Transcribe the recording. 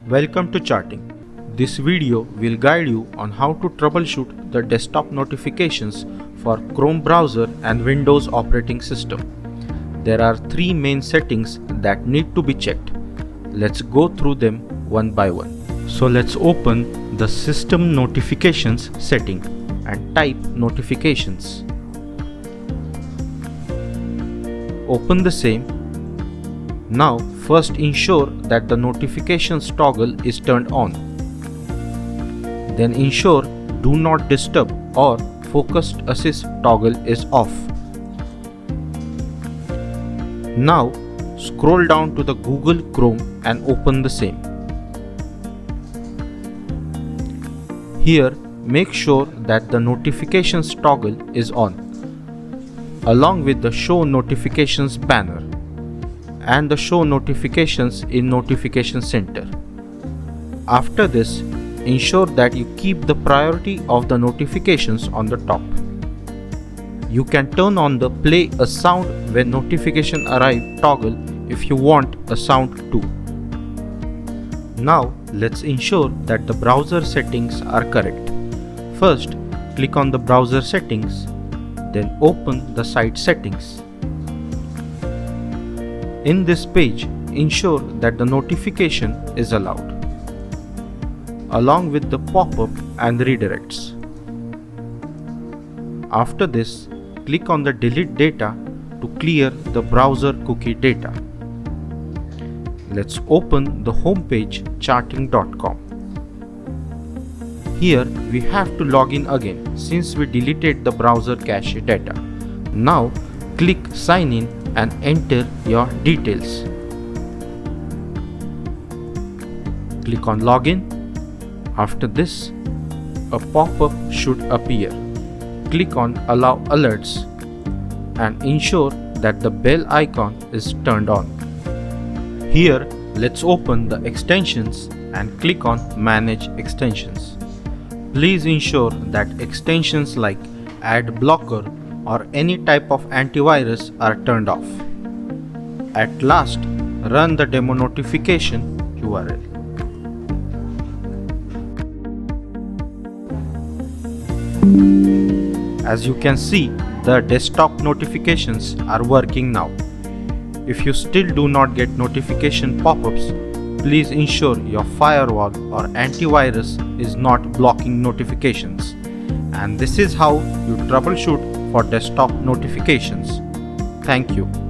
Welcome to Chartink. This video will guide you on how to troubleshoot the desktop notifications for Chrome browser and Windows operating system. There are three main settings that need to be checked. Let's go through them one by one. So let's open the System Notifications setting and type Notifications. Open the same. Now first ensure that the notifications toggle is turned on. Then ensure Do Not Disturb or Focused Assist toggle is off. Now scroll down to the Google Chrome and open the same. Here make sure that the notifications toggle is on, along with the Show Notifications banner and the Show Notifications in Notification Center. After this, ensure that you keep the priority of the notifications on the top. You can turn on the Play a Sound when notification arrive toggle if you want a sound too. Now let's ensure that the browser settings are correct. First, click on the browser settings, then open the site settings. In this page, ensure that the notification is allowed, along with the pop-up and redirects. After this, click on the Delete Data to clear the browser cookie data. Let's open the home page chartink.com. Here we have to log in again since we deleted the browser cache data. Now click Sign In and enter your details. Click on Login. After this, a pop-up should appear. Click on Allow Alerts and ensure that the bell icon is turned on. Here, let's open the extensions and click on Manage Extensions. Please ensure that extensions like Ad Blocker or any type of antivirus are turned off. At last, run the demo notification URL. As you can see, the desktop notifications are working now. If you still do not get notification pop-ups, please ensure your firewall or antivirus is not blocking notifications. And this is how you troubleshoot for desktop notifications. Thank you.